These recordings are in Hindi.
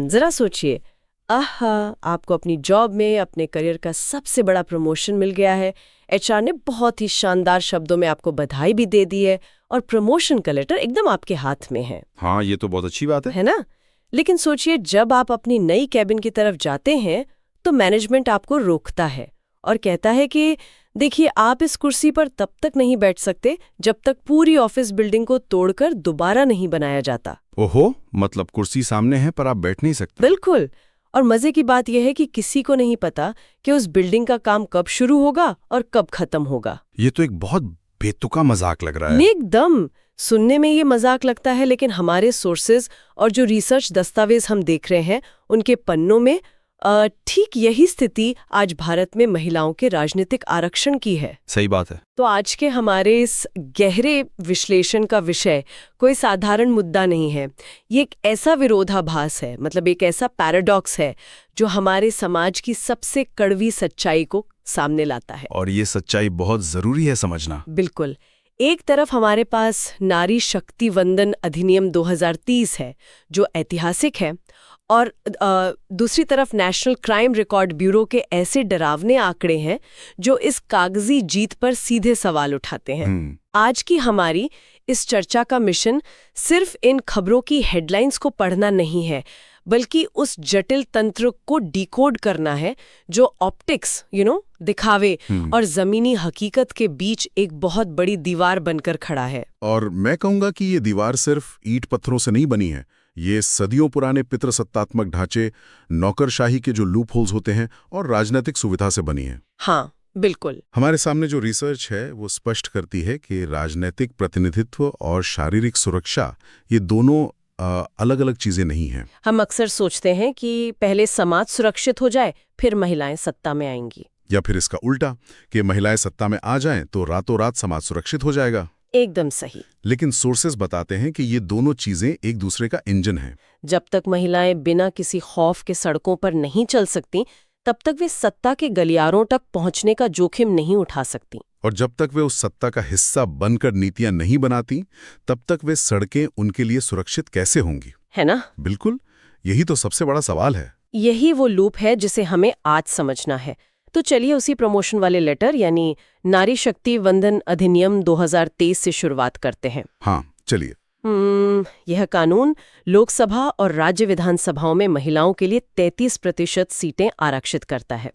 जरा सोचिए। आहा, आपको अपनी जॉब में अपने करियर का सबसे बड़ा प्रमोशन मिल गया है। एचआर ने बहुत ही शानदार शब्दों में आपको बधाई भी दे दी है और प्रमोशन का लेटर एकदम आपके हाथ में है। हाँ, ये तो बहुत अच्छी बात है ना? लेकिन सोचिए, जब आप अपनी नई कैबिन की तरफ जाते हैं तो मैनेजमेंट आपको रोकता है और कहता है कि देखिए, आप इस कुर्सी पर तब तक नहीं बैठ सकते जब तक पूरी ऑफिस बिल्डिंग को तोड़कर दोबारा नहीं बनाया जाता। ओहो, मतलब कुर्सी सामने है पर आप बैठ नहीं सकते। बिल्कुल। और मजे की बात यह है कि किसी को नहीं पता कि उस बिल्डिंग का काम कब शुरू होगा और कब खत्म होगा। ये तो एक बहुत बेतुका मजाक लग रहा है। एकदम। सुनने में ये मजाक लगता है, लेकिन हमारे सोर्सेज और जो रिसर्च दस्तावेज हम देख रहे हैं उनके पन्नों में ठीक यही स्थिति आज भारत में महिलाओं के राजनीतिक आरक्षण की है। सही बात है। तो आज के हमारे इस गहरे विश्लेषण का विषय कोई साधारण मुद्दा नहीं है। ये एक ऐसा विरोधाभास है, मतलब एक ऐसा पैराडॉक्स है जो हमारे समाज की सबसे कड़वी सच्चाई को सामने लाता है। और ये सच्चाई बहुत जरूरी है समझना। बिल्कुल। एक तरफ हमारे पास नारी शक्ति वंदन अधिनियम 2030 है जो ऐतिहासिक है, और दूसरी तरफ नेशनल क्राइम रिकॉर्ड ब्यूरो के ऐसे डरावने आंकड़े हैं जो इस कागजी जीत पर सीधे सवाल उठाते हैं। आज की हमारी इस चर्चा का मिशन सिर्फ इन खबरों की हेडलाइंस को पढ़ना नहीं है, बल्कि उस जटिल तंत्र को डिकोड करना है जो ऑप्टिक्स दिखावे और जमीनी हकीकत के बीच एक बहुत बड़ी दीवार बनकर खड़ा है। और मैं कहूंगा कि ये दीवार सिर्फ ईंट पत्थरों से नहीं बनी है। ये सदियों पुराने पितृसत्तात्मक ढांचे, नौकरशाही के जो लूप होल्स होते हैं और राजनीतिक सुविधा से बनी है। हाँ, बिल्कुल। हमारे सामने जो रिसर्च है वो स्पष्ट करती है कि राजनीतिक प्रतिनिधित्व और शारीरिक सुरक्षा ये दोनों अलग अलग चीजें नहीं हैं। हम अक्सर सोचते हैं कि पहले समाज सुरक्षित हो जाए फिर महिलाएं सत्ता में आएंगी, या फिर इसका उल्टा कि महिलाएं सत्ता में आ जाएं तो रातों रात समाज सुरक्षित हो जाएगा। एकदम सही। लेकिन सोर्सेज बताते हैं कि ये दोनों चीजें एक दूसरे का इंजन हैं। जब तक महिलाएं बिना किसी खौफ के सड़कों पर नहीं चल सकती, तब तक वे सत्ता के गलियारों तक पहुंचने का जोखिम नहीं उठा सकती। और जब तक वे उस सत्ता का हिस्सा बनकर नीतियां नहीं बनाती, तब तक वे सड़कें उनके लिए सुरक्षित कैसे होंगी? है ना? बिल्कुल, यही तो सबसे बड़ा सवाल है। यही वो लूप है जिसे हमें आज समझना है। तो चलिए उसी प्रमोशन वाले लेटर यानी नारी शक्ति वंदन अधिनियम 2023 से शुरुआत करते हैं। हाँ, चलिए। यह कानून लोकसभा और राज्य विधानसभाओं में महिलाओं के लिए 33% सीटें आरक्षित करता है।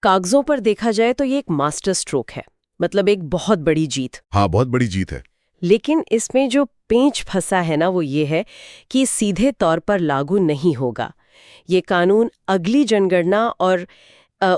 कागजों पर देखा जाए तो ये एक मास्टर स्ट्रोक है, मतलब एक बहुत बड़ी जीत। हाँ, बहुत बड़ी जीत है। लेकिन इसमें जो पेंच फंसा है ना, वो ये है कि सीधे तौर पर लागू नहीं होगा। ये कानून अगली जनगणना और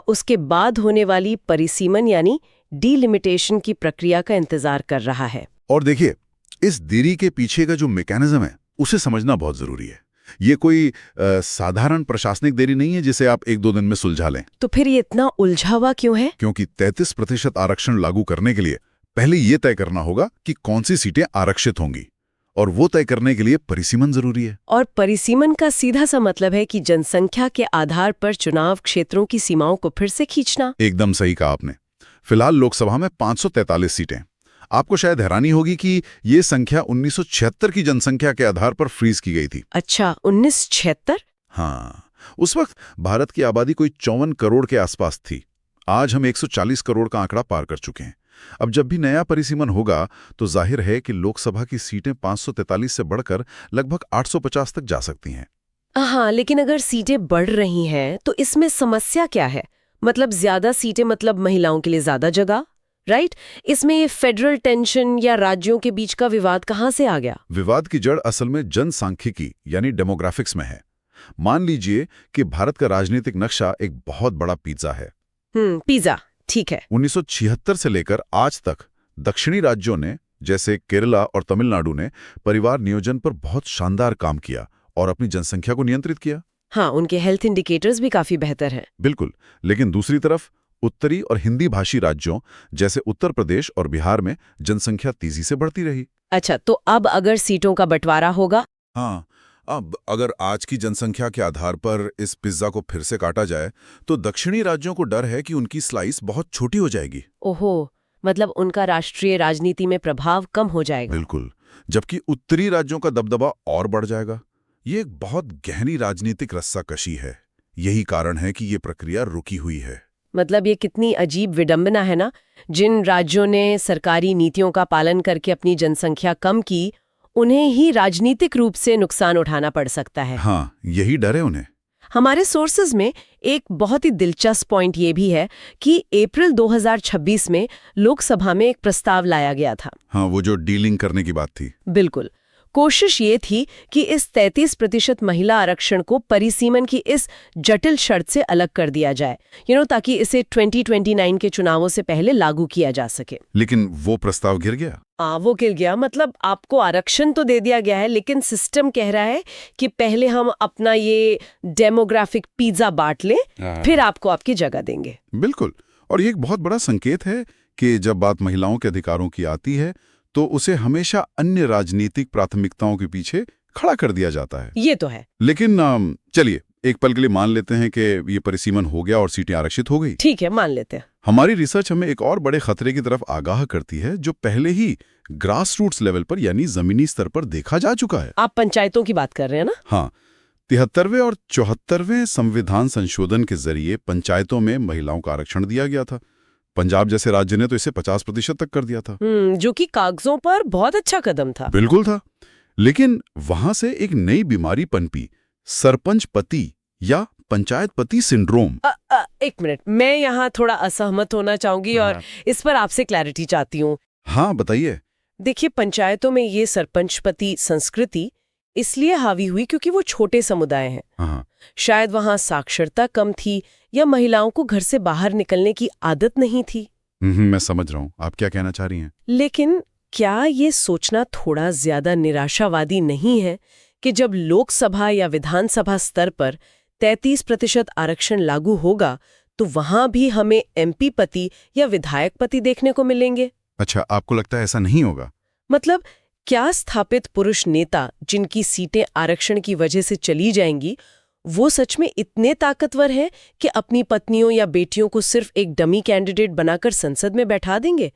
उसके बाद होने वाली परिसीमन यानी डीलिमिटेशन की प्रक्रिया का इंतजार कर रहा है। और देखिए, इस देरी के पीछे का जो मैकेनिज्म है उसे समझना बहुत जरूरी है। ये कोई साधारण प्रशासनिक देरी नहीं है जिसे आप 1-2 दिन में सुलझा लें। तो फिर ये इतना उलझा हुआ क्यों है? क्योंकि 33% आरक्षण लागू करने के लिए पहले ये तय करना होगा कि कौन सी सीटें आरक्षित होंगी, और वो तय करने के लिए परिसीमन जरूरी है। और परिसीमन का सीधा सा मतलब है कि जनसंख्या के आधार पर चुनाव क्षेत्रों की सीमाओं को फिर से खींचना। एकदम सही कहा आपने। फिलहाल लोकसभा में 543 सीटें। आपको शायद हैरानी होगी कि ये संख्या 1976 की जनसंख्या के आधार पर फ्रीज की गई थी। अच्छा, 1976? हाँ, उस वक्त भारत की आबादी कोई 54 करोड़ के आसपास थी। आज हम 140 करोड़ का आंकड़ा पार कर चुके हैं। अब जब भी नया परिसीमन होगा तो जाहिर है कि लोकसभा की सीटें 543 से बढ़कर लगभग 850 तक जा सकती हैं। हाँ, लेकिन अगर सीटें बढ़ रही हैं तो इसमें समस्या क्या है? मतलब ज्यादा सीटें मतलब महिलाओं के लिए ज्यादा जगह, राइट? इसमें ये फेडरल टेंशन या राज्यों के बीच का विवाद कहाँ से आ गया? विवाद की जड़ असल में जनसांख्यिकी यानी डेमोग्राफिक्स में है। मान लीजिए कि भारत का राजनीतिक नक्शा एक बहुत बड़ा पिज्जा है। पिज्जा, ठीक है। 1976 से लेकर आज तक दक्षिणी राज्यों ने, जैसे केरला और तमिलनाडु ने, परिवार नियोजन पर बहुत शानदार काम किया और अपनी जनसंख्या को नियंत्रित किया। हाँ, उनके हेल्थ इंडिकेटर्स भी काफी बेहतर हैं। बिल्कुल, लेकिन दूसरी तरफ उत्तरी और हिंदी भाषी राज्यों जैसे उत्तर प्रदेश और बिहार में जनसंख्या तेजी से बढ़ती रही। अच्छा, तो अब अगर सीटों का बंटवारा होगा? हाँ, अब अगर आज की जनसंख्या के आधार पर इस पिज्जा को फिर से काटा जाए तो दक्षिणी राज्यों को डर है कि उनकी स्लाइस बहुत छोटी हो जाएगी। ओहो, मतलब उनका राष्ट्रीय राजनीति में प्रभाव कम हो जाएगा। बिल्कुल, जबकि उत्तरी राज्यों का दबदबा और बढ़ जाएगा। ये एक बहुत गहरी राजनीतिक रस्साकशी है। यही कारण है कि ये प्रक्रिया रुकी हुई है। मतलब ये कितनी अजीब विडंबना है ना। जिन राज्यों ने सरकारी नीतियों का पालन करके अपनी जनसंख्या कम की, उन्हें ही राजनीतिक रूप से नुकसान उठाना पड़ सकता है। हाँ, यही डर है उन्हें। हमारे सोर्सेज में एक बहुत ही दिलचस्प पॉइंट ये भी है कि अप्रैल 2026 में लोकसभा में एक प्रस्ताव लाया गया था। हाँ, वो जो डीलिंग करने की बात थी। बिल्कुल। कोशिश ये थी कि इस 33% महिला आरक्षण को परिसीमन की इस जटिल शर्त से अलग कर दिया जाए, ताकि इसे 2029 के चुनावों से पहले लागू किया जा सके। लेकिन वो प्रस्ताव गिर गया। वो गिर गया। मतलब आपको आरक्षण तो दे दिया गया है, लेकिन सिस्टम कह रहा है कि पहले हम अपना ये डेमोग्राफिक पिज्जा बांट लें, फिर आपको आपकी जगह देंगे। बिल्कुल। और ये एक बहुत बड़ा संकेत है कि जब बात महिलाओं के अधिकारों की आती है तो उसे हमेशा अन्य राजनीतिक प्राथमिकताओं के पीछे खड़ा कर दिया जाता है। ये तो है। लेकिन चलिए एक पल के लिए मान लेते हैं कि ये परिसीमन हो गया और सीटें आरक्षित हो गई। ठीक है, मान लेते हैं। हमारी रिसर्च हमें एक और बड़े खतरे की तरफ आगाह करती है, जो पहले ही ग्रास रूट्स लेवल पर यानी जमीनी स्तर पर देखा जा चुका है। आप पंचायतों की बात कर रहे हैं ना? हाँ, 73वें और 74वें संविधान संशोधन के जरिए पंचायतों में महिलाओं का आरक्षण दिया गया था। पंजाब जैसे राज्य ने तो इसे 50% तक कर दिया था। जो कि कागजों पर बहुत अच्छा कदम था। बिल्कुल था। लेकिन वहां से एक नई बीमारी पनपी, सरपंच पति या पंचायत पति सिंड्रोम। एक मिनट, मैं यहाँ थोड़ा असहमत होना चाहूंगी और इस पर आपसे क्लैरिटी चाहती हूँ। हाँ, बताइए। देखिए, पंचायतों में ये सरपंचपति संस्कृति इसलिए हावी हुई क्योंकि वो छोटे समुदाय हैं। हाँ, शायद वहाँ साक्षरता कम थी या महिलाओं को घर से बाहर निकलने की आदत नहीं थी। मैं समझ रहा हूँ आप क्या कहना चाह रही हैं। लेकिन क्या ये सोचना थोड़ा ज्यादा निराशावादी नहीं है कि जब लोकसभा या विधानसभा स्तर पर 33% आरक्षण लागू होगा तो वहां भी हमें एमपी पति या विधायक पति देखने को मिलेंगे? अच्छा, आपको लगता है ऐसा नहीं होगा? मतलब क्या स्थापित पुरुष नेता जिनकी सीटें आरक्षण की वजह से चली जाएंगी, वो सच में इतने ताकतवर हैं कि अपनी पत्नियों या बेटियों को सिर्फ एक डमी कैंडिडेट बनाकर संसद में बैठा देंगे?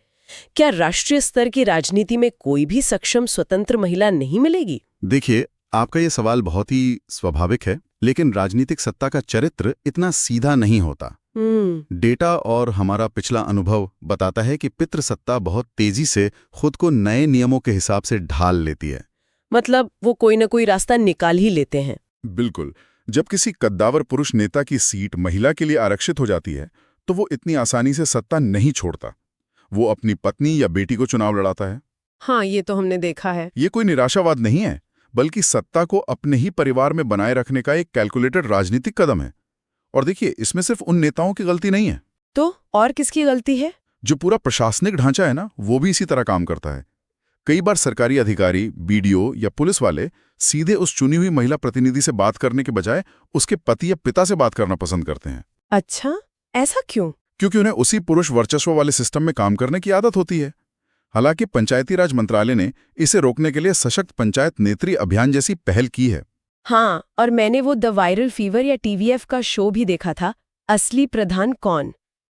क्या राष्ट्रीय स्तर की राजनीति में कोई भी सक्षम स्वतंत्र महिला नहीं मिलेगी? देखिए, आपका ये सवाल बहुत ही स्वाभाविक है, लेकिन राजनीतिक सत्ता का चरित्र इतना सीधा नहीं होता। डेटा और हमारा पिछला अनुभव बताता है कि पितृसत्ता बहुत तेजी से खुद को नए नियमों के हिसाब से ढाल लेती है। मतलब वो कोई ना कोई रास्ता निकाल ही लेते हैं। बिल्कुल। जब किसी कद्दावर पुरुष नेता की सीट महिला के लिए आरक्षित हो जाती है तो वो इतनी आसानी से सत्ता नहीं छोड़ता। वो अपनी पत्नी या बेटी को चुनाव लड़ाता है। हाँ, ये तो हमने देखा है। ये कोई निराशावाद नहीं है, बल्कि सत्ता को अपने ही परिवार में बनाए रखने का एक कैलकुलेटेड राजनीतिक कदम है। और देखिए, इसमें सिर्फ उन नेताओं की गलती नहीं है। तो और किसकी गलती है? जो पूरा प्रशासनिक ढांचा है ना, वो भी इसी तरह काम करता है। कई बार सरकारी अधिकारी, बीडीओ या पुलिस वाले सीधे उस चुनी हुई महिला प्रतिनिधि से बात करने के बजाय उसके पति या पिता से बात करना पसंद करते हैं। अच्छा, ऐसा क्यों? क्योंकि उन्हें उसी पुरुष वर्चस्व वाले सिस्टम में काम करने की आदत होती है। हालांकि पंचायती राज मंत्रालय ने इसे रोकने के लिए सशक्त पंचायत नेत्री अभियान जैसी पहल की है। हाँ, और मैंने वो द वायरल फीवर या टीवीएफ का शो भी देखा था, असली प्रधान कौन।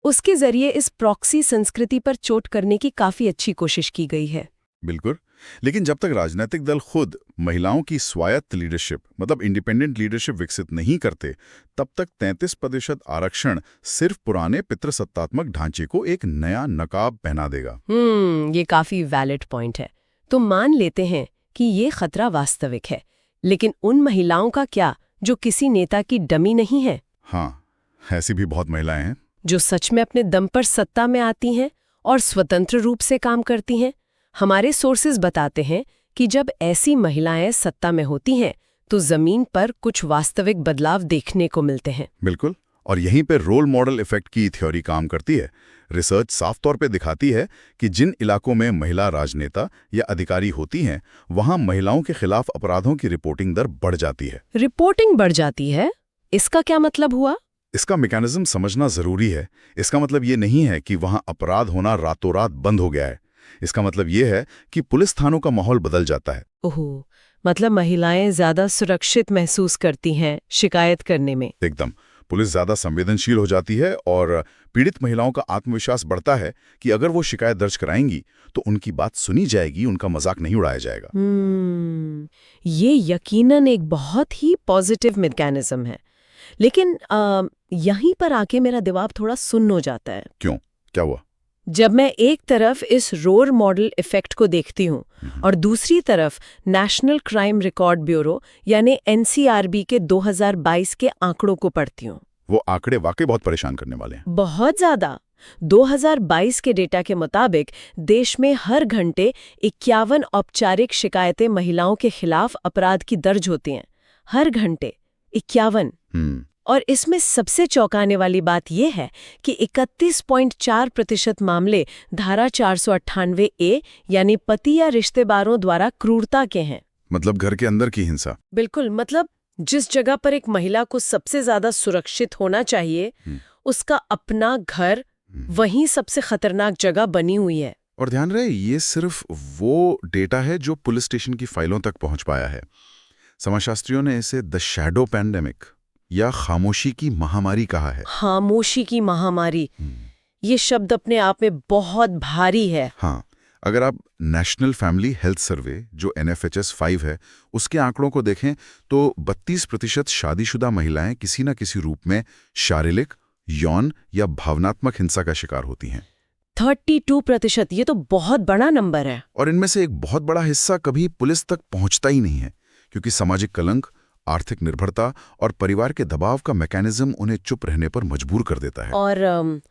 उसके जरिए इस प्रॉक्सी संस्कृति पर चोट करने की काफी अच्छी कोशिश की गई है। बिल्कुल। लेकिन जब तक राजनीतिक दल खुद महिलाओं की स्वायत्त लीडरशिप मतलब इंडिपेंडेंट लीडरशिप विकसित नहीं करते, तब तक 33% आरक्षण सिर्फ पुराने पितृसत्तात्मक ढांचे को एक नया नकाब पहना देगा। ये काफी वैलिड पॉइंट है। तो मान लेते हैं कि ये खतरा वास्तविक है, लेकिन उन महिलाओं का क्या जो किसी नेता की डमी नहीं है? हाँ, ऐसी भी बहुत महिलाएं हैं जो सच में अपने दम पर सत्ता में आती हैं और स्वतंत्र रूप से काम करती हैं। हमारे सोर्सेज बताते हैं कि जब ऐसी महिलाएं सत्ता में होती हैं तो जमीन पर कुछ वास्तविक बदलाव देखने को मिलते हैं। बिल्कुल। और यहीं पे रोल मॉडल इफेक्ट की थ्योरी काम करती है। रिसर्च साफ तौर पे दिखाती है कि जिन इलाकों में महिला राजनेता या अधिकारी होती हैं, वहां महिलाओं के खिलाफ अपराधों की रिपोर्टिंग दर बढ़ जाती है। रिपोर्टिंग बढ़ जाती है? इसका क्या मतलब हुआ? इसका मैकेनिज्म समझना जरूरी है। इसका मतलब ये नहीं है कि वहां अपराध होना रातों रात बंद हो गया है। इसका मतलब ये है कि पुलिस थानों का माहौल बदल जाता है। ओह, मतलब महिलाएं ज्यादा सुरक्षित महसूस करती हैं शिकायत करने में। एकदम। पुलिस ज्यादा संवेदनशील हो जाती है और पीड़ित महिलाओं का आत्मविश्वास बढ़ता है कि अगर वो शिकायत दर्ज कराएंगी तो उनकी बात सुनी जाएगी, उनका मजाक नहीं उड़ाया जाएगा। ये यकीनन एक बहुत ही पॉजिटिव मैकेनिज्म है। लेकिन यहीं पर आके मेरा दिमाग थोड़ा सुन्न हो जाता है। क्यों, क्या हुआ? जब मैं एक तरफ इस रोल मॉडल इफेक्ट को देखती हूँ और दूसरी तरफ नेशनल क्राइम रिकॉर्ड ब्यूरो यानी एनसीआरबी के 2022 के आंकड़ों को पढ़ती हूँ। वो आंकड़े वाकई बहुत परेशान करने वाले हैं। बहुत ज्यादा। 2022 के डेटा के मुताबिक देश में हर घंटे 51 औपचारिक शिकायतें महिलाओं के खिलाफ अपराध की दर्ज होती हैं। हर घंटे 51। और इसमें सबसे चौंकाने वाली बात यह है कि 31.4% मामले धारा 498A यानी पति या रिश्तेदारों द्वारा क्रूरता के हैं। मतलब घर के अंदर की हिंसा। बिल्कुल, मतलब जिस जगह पर एक महिला को सबसे ज्यादा सुरक्षित होना चाहिए, उसका अपना घर वहीं सबसे खतरनाक जगह बनी हुई है। और ध्यान रहे, ये सिर्फ वो डेटा है जो पुलिस स्टेशन की फाइलों तक पहुंच पाया है। समाजशास्त्रियों ने इसे द शैडो पैंडेमिक या खामोशी की महामारी कहा है। खामोशी की महामारी, ये शब्द अपने आप में बहुत भारी है। हाँ, अगर आप नेशनल फैमिली हेल्थ सर्वे जो NFHS 5 है उसके आंकड़ों को देखें तो 32% शादीशुदा महिलाएं किसी न किसी रूप में शारीरिक, यौन या भावनात्मक हिंसा का शिकार होती हैं। 32%, ये तो बहुत बड़ा नंबर है। और इनमें से एक बहुत बड़ा हिस्सा कभी पुलिस तक पहुंचता ही नहीं है, क्योंकि सामाजिक कलंक, आर्थिक निर्भरता और परिवार के दबाव का मैकेनिज्म उन्हें चुप रहने पर मजबूर कर देता है। और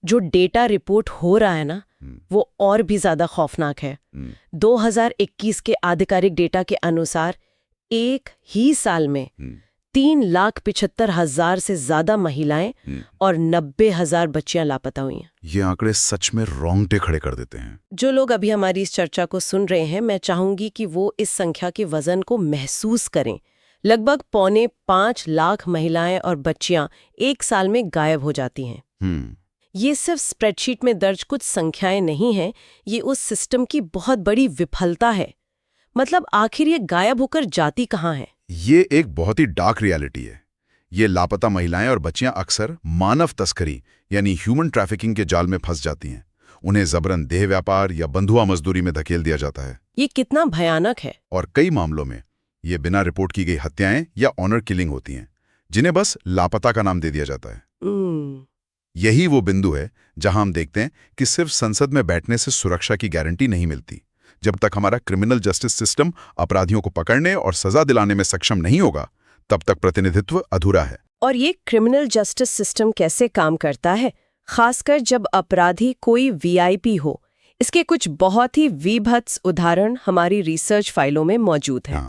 जो डेटा रिपोर्ट हो रहा है ना, वो और भी ज्यादा खौफनाक है। 2021 के आधिकारिक डेटा के अनुसार एक ही साल में 3,75,000 से ज्यादा महिलाएं और 90,000 बच्चियां लापता हुई हैं। ये आंकड़े सच में रोंगटे खड़े कर देते हैं। जो लोग अभी हमारी इस चर्चा को सुन रहे हैं, मैं चाहूंगी कि वो इस संख्या के वजन को महसूस करें। लगभग 4.25 लाख महिलाएं और बच्चियां एक साल में गायब हो जाती हैं। ये सिर्फ स्प्रेडशीट में दर्ज कुछ संख्याएं नहीं हैं, ये उस सिस्टम की बहुत बड़ी विफलता है। मतलब आखिर ये गायब होकर जाती कहाँ है? ये एक बहुत ही डार्क रियलिटी है। ये लापता महिलाएं और बच्चियां अक्सर मानव तस्करी यानी ह्यूमन ट्रैफिकिंग के जाल में फंस जाती हैं। उन्हें जबरन देह व्यापार या बंधुआ मजदूरी में धकेल दिया जाता है। ये कितना भयानक है। और कई मामलों में ये बिना रिपोर्ट की गई हत्याएं या ऑनर किलिंग होती हैं, जिन्हें बस लापता का नाम दे दिया जाता है। यही वो बिंदु है जहां हम देखते हैं कि सिर्फ संसद में बैठने से सुरक्षा की गारंटी नहीं मिलती। जब तक हमारा क्रिमिनल जस्टिस सिस्टम अपराधियों को पकड़ने और सजा दिलाने में सक्षम नहीं होगा, तब तक प्रतिनिधित्व अधूरा है। और ये क्रिमिनल जस्टिस सिस्टम कैसे काम करता है, खासकर जब अपराधी कोई VIP हो? इसके कुछ बहुत ही विभत्स उदाहरण हमारी रिसर्च फाइलों में मौजूद हैं।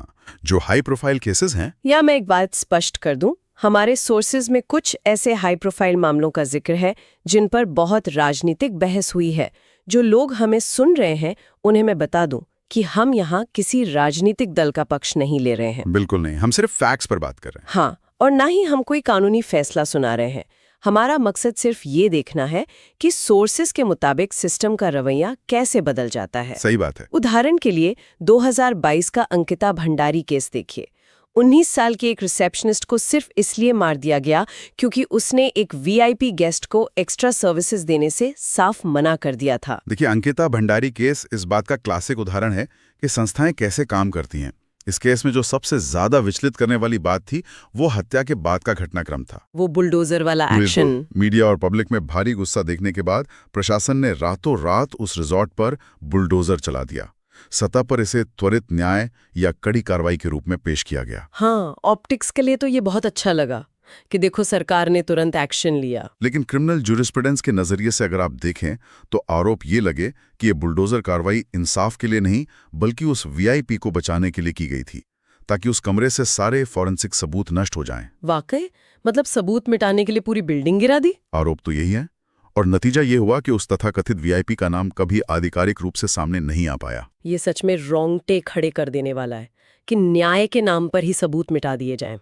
जो हाई प्रोफाइल केसेस हैं। या मैं एक बात स्पष्ट कर दूं, हमारे सोर्सेज में कुछ ऐसे हाई प्रोफाइल मामलों का जिक्र है जिन पर बहुत राजनीतिक बहस हुई है। जो लोग हमें सुन रहे हैं उन्हें मैं बता दूं कि हम यहाँ किसी राजनीतिक दल का पक्ष नहीं ले रहे हैं। बिल्कुल नहीं, हम सिर्फ फैक्ट्स पर बात कर रहे हैं। हाँ, और ना ही हम कोई कानूनी फैसला सुना रहे हैं। हमारा मकसद सिर्फ ये देखना है कि सोर्सेज के मुताबिक सिस्टम का रवैया कैसे बदल जाता है। सही बात है। उदाहरण के लिए 2022 का अंकिता भंडारी केस देखिए। 19 साल के एक रिसेप्शनिस्ट को सिर्फ इसलिए मार दिया गया क्योंकि उसने एक VIP गेस्ट को एक्स्ट्रा सर्विसेज देने से साफ मना कर दिया था। देखिए, अंकिता भंडारी केस इस बात का क्लासिक उदाहरण है कि संस्थाएं कैसे काम करती हैं। इस केस में जो सबसे ज्यादा विचलित करने वाली बात थी वो हत्या के बाद का घटनाक्रम था। वो बुलडोजर वाला एक्शन। मीडिया और पब्लिक में भारी गुस्सा देखने के बाद प्रशासन ने रातों रात उस रिजॉर्ट पर बुलडोजर चला दिया। सतह पर इसे त्वरित न्याय या कड़ी कार्रवाई के रूप में पेश किया गया। हाँ, ऑप्टिक्स के लिए तो ये बहुत अच्छा लगा कि देखो सरकार ने तुरंत एक्शन लिया। लेकिन क्रिमिनल ज्यूरिस्प्रूडेंस के नजरिए से अगर आप देखें तो आरोप ये लगे कि ये बुलडोजर कार्रवाई इंसाफ के लिए नहीं बल्कि उस VIP को बचाने के लिए की गई थी, ताकि उस कमरे से सारे फॉरेंसिक सबूत नष्ट हो जाएं। वाकई, मतलब सबूत मिटाने के लिए पूरी बिल्डिंग गिरा दी? आरोप तो यही है, और नतीजा ये हुआ कि उस तथाकथित VIP का नाम कभी आधिकारिक रूप से सामने नहीं आ पाया। ये सच में रोंगटे खड़े कर देने वाला है कि न्याय के नाम पर ही सबूत मिटा दिए जाएं।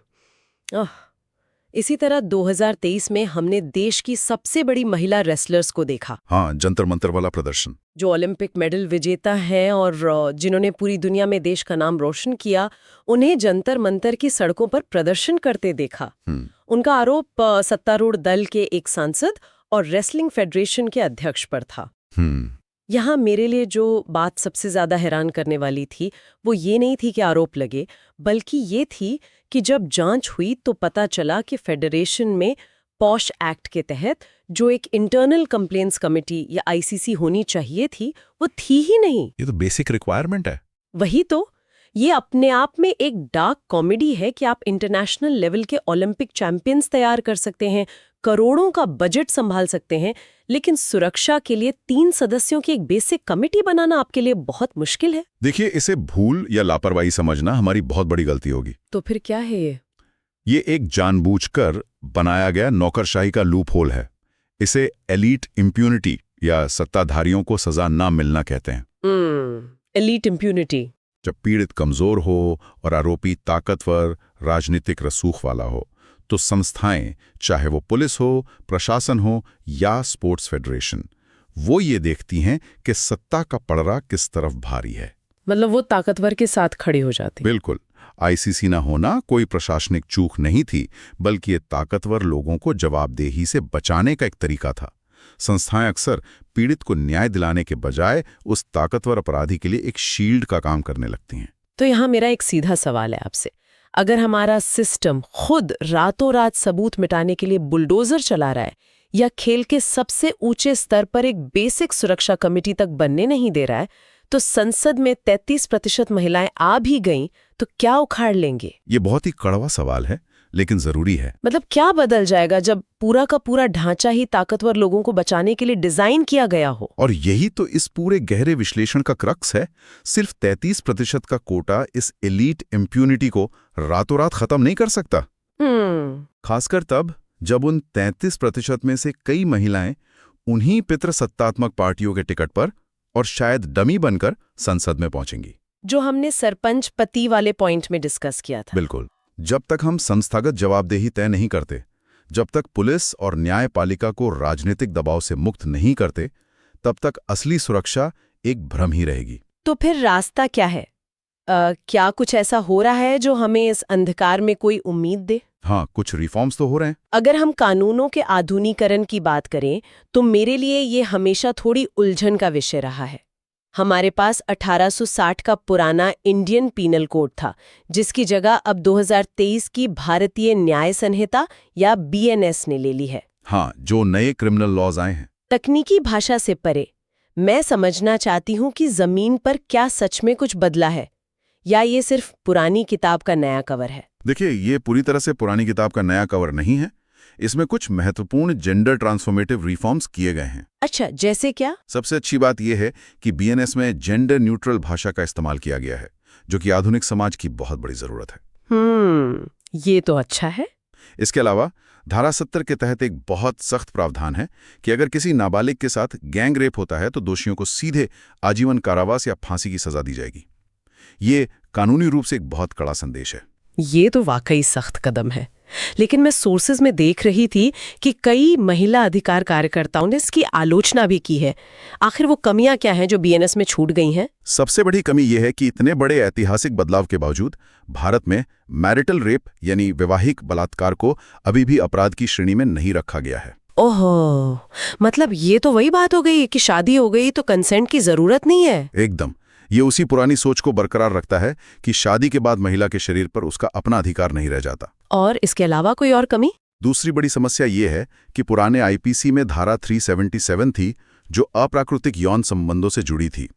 इसी तरह 2023 में हमने देश की सबसे बड़ी महिला रेसलर्स को देखा। हाँ, जंतर मंतर वाला प्रदर्शन। जो ओलंपिक मेडल विजेता हैं और जिन्होंने पूरी दुनिया में देश का नाम रोशन किया, उन्हें जंतर मंतर की सड़कों पर प्रदर्शन करते देखा। उनका आरोप सत्तारूढ़ दल के एक सांसद और रेसलिंग फेडरेशन के अध्यक्ष पर था। यहाँ मेरे लिए जो बात सबसे ज्यादा हैरान करने वाली थी वो ये नहीं थी कि आरोप लगे, बल्कि ये थी कि जब जांच हुई तो पता चला कि फेडरेशन में पॉश एक्ट के तहत जो एक इंटरनल कंप्लेंट्स कमेटी या आईसीसी होनी चाहिए थी वो थी ही नहीं। ये तो बेसिक रिक्वायरमेंट है। वही तो, ये अपने आप में एक डार्क कॉमेडी है कि आप इंटरनेशनल लेवल के ओलंपिक चैंपियंस तैयार कर सकते हैं, करोड़ों का बजट संभाल सकते हैं, लेकिन सुरक्षा के लिए 3 सदस्यों की एक बेसिक कमेटी बनाना आपके लिए बहुत मुश्किल है। देखिए, इसे भूल या लापरवाही समझना हमारी बहुत बड़ी गलती होगी। तो फिर क्या है ये? ये एक जानबूझकर बनाया गया नौकरशाही का लूप होल है। इसे एलीट इम्प्यूनिटी या सत्ताधारियों को सजा ना मिलना कहते हैं। Elite impunity. जब पीड़ित कमजोर हो और आरोपी ताकतवर, राजनीतिक रसूख वाला हो, तो संस्थाएं, चाहे वो पुलिस हो, प्रशासन हो या स्पोर्ट्स फेडरेशन, वो ये देखती हैं कि सत्ता का पड़रा किस तरफ भारी है। मतलब वो ताकतवर के साथ खड़ी हो जाती। बिल्कुल। आईसीसी ना होना कोई प्रशासनिक चूक नहीं थी, बल्कि ये ताकतवर लोगों को जवाबदेही से बचाने का एक तरीका था। संस्थाएं अक्सर पीड़ित को न्याय दिलाने के बजाय उस ताकतवर अपराधी के लिए एक शील्ड का काम करने लगती हैं। तो यहाँ मेरा एक सीधा सवाल है आपसे, अगर हमारा सिस्टम खुद रातों रात सबूत मिटाने के लिए बुलडोजर चला रहा है या खेल के सबसे ऊंचे स्तर पर एक बेसिक सुरक्षा कमेटी तक बनने नहीं दे रहा है, तो संसद में 33% महिलाएं आ भी गईं तो क्या उखाड़ लेंगे? ये बहुत ही कड़वा सवाल है, लेकिन जरूरी है। मतलब क्या बदल जाएगा जब पूरा का पूरा ढांचा ही ताकतवर लोगों को बचाने के लिए डिजाइन किया गया हो? और यही तो इस पूरे गहरे विश्लेषण का क्रक्स है। सिर्फ 33% का कोटा इस एलीट इम्प्यूनिटी को रातों रात खत्म नहीं कर सकता। खासकर तब जब उन 33% में से कई महिलाएं उन्हीं पितृसत्तात्मक पार्टियों के टिकट पर और शायद डमी बनकर संसद में पहुंचेंगी, जो हमने सरपंच पति वाले पॉइंट में डिस्कस किया था। बिल्कुल। जब तक हम संस्थागत जवाबदेही तय नहीं करते, जब तक पुलिस और न्यायपालिका को राजनीतिक दबाव से मुक्त नहीं करते, तब तक असली सुरक्षा एक भ्रम ही रहेगी। तो फिर रास्ता क्या है? क्या कुछ ऐसा हो रहा है जो हमें इस अंधकार में कोई उम्मीद दे? हाँ, कुछ रिफॉर्म्स तो हो रहे हैं। अगर हम कानूनों के आधुनिकीकरण की बात करें तो मेरे लिए ये हमेशा थोड़ी उलझन का विषय रहा है। हमारे पास 1860 का पुराना इंडियन पीनल कोड था, जिसकी जगह अब 2023 की भारतीय न्याय संहिता या बीएनएस ने ले ली है। हाँ, जो नए क्रिमिनल लॉज आए हैं। तकनीकी भाषा से परे मैं समझना चाहती हूँ कि जमीन पर क्या सच में कुछ बदला है या ये सिर्फ पुरानी किताब का नया कवर है। देखिए, ये पूरी तरह से पुरानी किताब का नया कवर नहीं है। इसमें कुछ महत्वपूर्ण जेंडर ट्रांसफॉर्मेटिव रिफॉर्म्स किए गए हैं। अच्छा, जैसे क्या? सबसे अच्छी बात यह है कि बीएनएस में जेंडर न्यूट्रल भाषा का इस्तेमाल किया गया है, जो कि आधुनिक समाज की बहुत बड़ी जरूरत है। ये तो अच्छा है। इसके अलावा धारा 70 के तहत एक बहुत सख्त प्रावधान है कि अगर किसी नाबालिग के साथ गैंग रेप होता है तो दोषियों को सीधे आजीवन कारावास या फांसी की सजा दी जाएगी। ये कानूनी रूप से एक बहुत कड़ा संदेश है। ये तो वाकई सख्त कदम है, लेकिन मैं सोर्सेज में देख रही थी कि कई महिला अधिकार कार्यकर्ताओं ने इसकी आलोचना भी की है। आखिर वो कमियां क्या हैं जो बीएनएस में छूट गई हैं? सबसे बड़ी कमी यह है कि इतने बड़े ऐतिहासिक बदलाव के बावजूद भारत में मैरिटल रेप यानी वैवाहिक बलात्कार को अभी भी अपराध की श्रेणी में नहीं रखा गया है। ओहो, मतलब ये तो वही बात हो गई कि शादी हो गई तो कंसेंट की जरूरत नहीं है। एकदम। ये उसी पुरानी सोच को बरकरार रखता है कि शादी के बाद महिला के शरीर पर उसका अपना अधिकार नहीं रह जाता। और इसके अलावा कोई और कमी? दूसरी बड़ी समस्या ये है कि पुराने आईपीसी में धारा 377 थी, जो अप्राकृतिक यौन संबंधों से जुड़ी थी।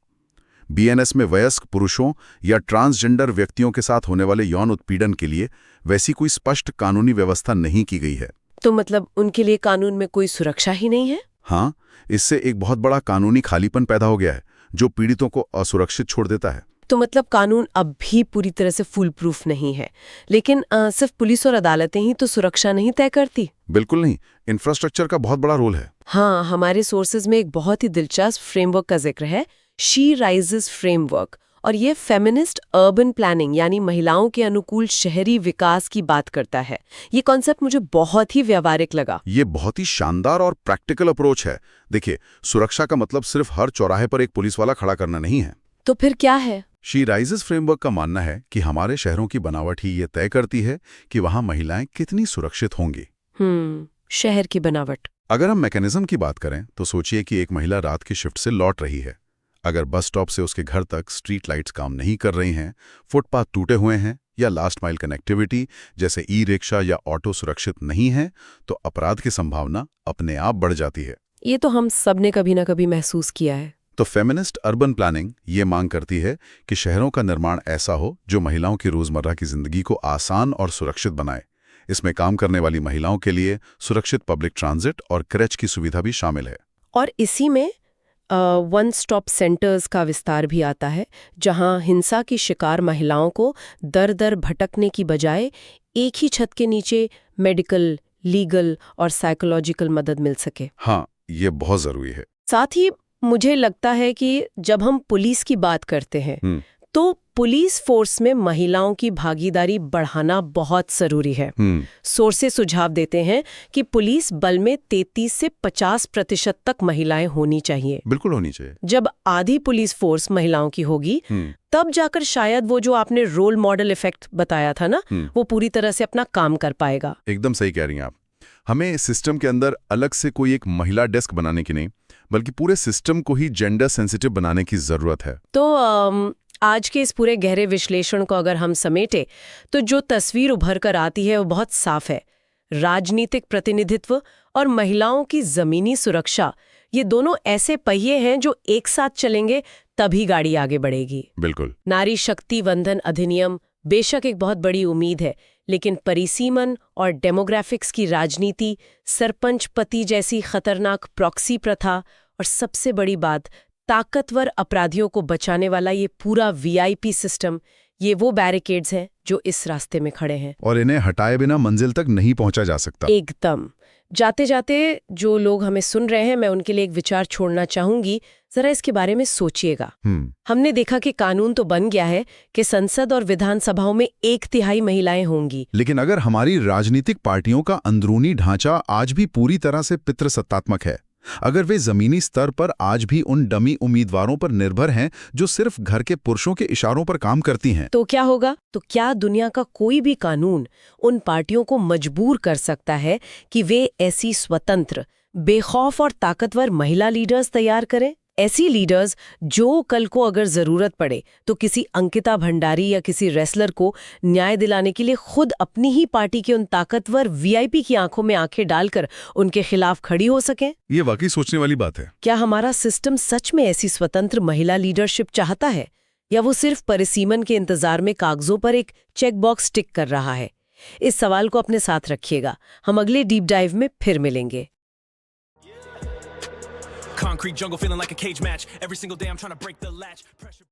बीएनएस में वयस्क पुरुषों या ट्रांसजेंडर व्यक्तियों के साथ होने वाले यौन उत्पीड़न के लिए वैसी कोई स्पष्ट कानूनी व्यवस्था नहीं की गई है। तो मतलब उनके लिए कानून में कोई सुरक्षा ही नहीं है? हाँ, इससे एक बहुत बड़ा कानूनी खालीपन पैदा हो गया है, जो पीड़ितों को असुरक्षित छोड़ देता है। तो मतलब कानून अब भी पूरी तरह से फुल प्रूफ नहीं है, लेकिन सिर्फ पुलिस और अदालतें ही तो सुरक्षा नहीं तय करती। बिल्कुल नहीं, इंफ्रास्ट्रक्चर का बहुत बड़ा रोल है। हाँ, हमारे सोर्सेज में एक बहुत ही दिलचस्प फ्रेमवर्क का जिक्र है, शी राइजेस फ्रेमवर्क, और ये फेमिनिस्ट अर्बन प्लानिंग यानी महिलाओं के अनुकूल शहरी विकास की बात करता है। ये कॉन्सेप्ट मुझे बहुत ही व्यावहारिक लगा। ये बहुत ही शानदार और प्रैक्टिकल अप्रोच है। देखिए, सुरक्षा का मतलब सिर्फ हर चौराहे पर एक पुलिस वाला खड़ा करना नहीं है। तो फिर क्या है? शी राइजेस फ्रेमवर्क का मानना है कि हमारे शहरों की बनावट ही ये तय करती है कि वहाँ महिलाएं कितनी सुरक्षित होंगी। शहर की बनावट। अगर हम मैकेनिज्म की बात करें तो सोचिए कि एक महिला रात की शिफ्ट से लौट रही है। अगर बस स्टॉप से उसके घर तक स्ट्रीट लाइट्स काम नहीं कर रही हैं, फुटपाथ टूटे हुए हैं या लास्ट माइल कनेक्टिविटी जैसे ई रिक्शा या ऑटो सुरक्षित नहीं है, तो अपराध की संभावना अपने आप बढ़ जाती है। ये तो हम सब ने कभी ना कभी महसूस किया है। तो फेमिनिस्ट अर्बन प्लानिंग ये मांग करती है कि शहरों का निर्माण ऐसा हो जो महिलाओं की रोजमर्रा की जिंदगी को आसान और सुरक्षित बनाए। इसमें काम करने वाली महिलाओं के लिए सुरक्षित पब्लिक ट्रांजिट और क्रेच की सुविधा भी शामिल है। और इसी में वन स्टॉप सेंटर्स का विस्तार भी आता है, जहां हिंसा की शिकार महिलाओं को दर दर भटकने की बजाय एक ही छत के नीचे मेडिकल, लीगल और साइकोलॉजिकल मदद मिल सके। हाँ, ये बहुत जरूरी है। साथ ही मुझे लगता है कि जब हम पुलिस की बात करते हैं तो पुलिस फोर्स में महिलाओं की भागीदारी बढ़ाना बहुत जरूरी है। सोर्सेस सुझाव देते हैं कि पुलिस बल में 33 से 50% तक महिलाएं होनी चाहिए। बिल्कुल होनी चाहिए। जब आधी पुलिस फोर्स महिलाओं की होगी तब जाकर शायद वो जो आपने रोल मॉडल इफेक्ट बताया था ना, वो पूरी तरह से अपना काम कर पाएगा। एकदम सही कह रही हैं आप। हमें सिस्टम के अंदर अलग से कोई एक महिला डेस्क बनाने की नहीं, बल्कि पूरे सिस्टम को ही जेंडर सेंसिटिव बनाने की जरूरत है। तो आज के इस पूरे गहरे विश्लेषण को अगर हम समेटे तो जो तस्वीर उभर कर आती है वो बहुत साफ है। राजनीतिक प्रतिनिधित्व और महिलाओं की जमीनी सुरक्षा, ये दोनों ऐसे पहिए हैं जो एक साथ चलेंगे तभी गाड़ी आगे बढ़ेगी। बिल्कुल। नारी शक्ति वंदन अधिनियम बेशक एक बहुत बड़ी उम्मीद है, लेकिन परिसीमन और डेमोग्राफिक्स की राजनीति, सरपंच पति जैसी खतरनाक प्रॉक्सी प्रथा और सबसे बड़ी बात ताकतवर अपराधियों को बचाने वाला ये पूरा वीआईपी सिस्टम, ये वो बैरिकेड्स हैं जो इस रास्ते में खड़े हैं और इन्हें हटाए बिना मंजिल तक नहीं पहुंचा जा सकता। एकदम। जाते जाते जो लोग हमें सुन रहे हैं, मैं उनके लिए एक विचार छोड़ना चाहूंगी। जरा इसके बारे में सोचिएगा। हमने देखा कि कानून तो बन गया है कि संसद और विधानसभाओं में 1/3 महिलाएं होंगी, लेकिन अगर हमारी राजनीतिक पार्टियों का अंदरूनी ढांचा आज भी पूरी तरह से पितृसत्तात्मक है, अगर वे जमीनी स्तर पर आज भी उन डमी उम्मीदवारों पर निर्भर हैं जो सिर्फ घर के पुरुषों के इशारों पर काम करती हैं, तो क्या होगा? तो क्या दुनिया का कोई भी कानून उन पार्टियों को मजबूर कर सकता है कि वे ऐसी स्वतंत्र, बेखौफ और ताकतवर महिला लीडर्स तैयार करें? ऐसी लीडर्स जो कल को अगर जरूरत पड़े तो किसी अंकिता भंडारी या किसी रेसलर को न्याय दिलाने के लिए खुद अपनी ही पार्टी के उन ताकतवर वीआईपी की आंखों में आंखें डालकर उनके खिलाफ खड़ी हो सकें। ये वाकई सोचने वाली बात है। क्या हमारा सिस्टम सच में ऐसी स्वतंत्र महिला लीडरशिप चाहता है, या वो सिर्फ परिसीमन के इंतजार में कागजों पर एक चेक बॉक्स टिक कर रहा है? इस सवाल को अपने साथ रखिएगा। हम अगले डीप डाइव में फिर मिलेंगे। Concrete jungle feeling like a cage match. Every single day I'm trying to break the latch. Pressure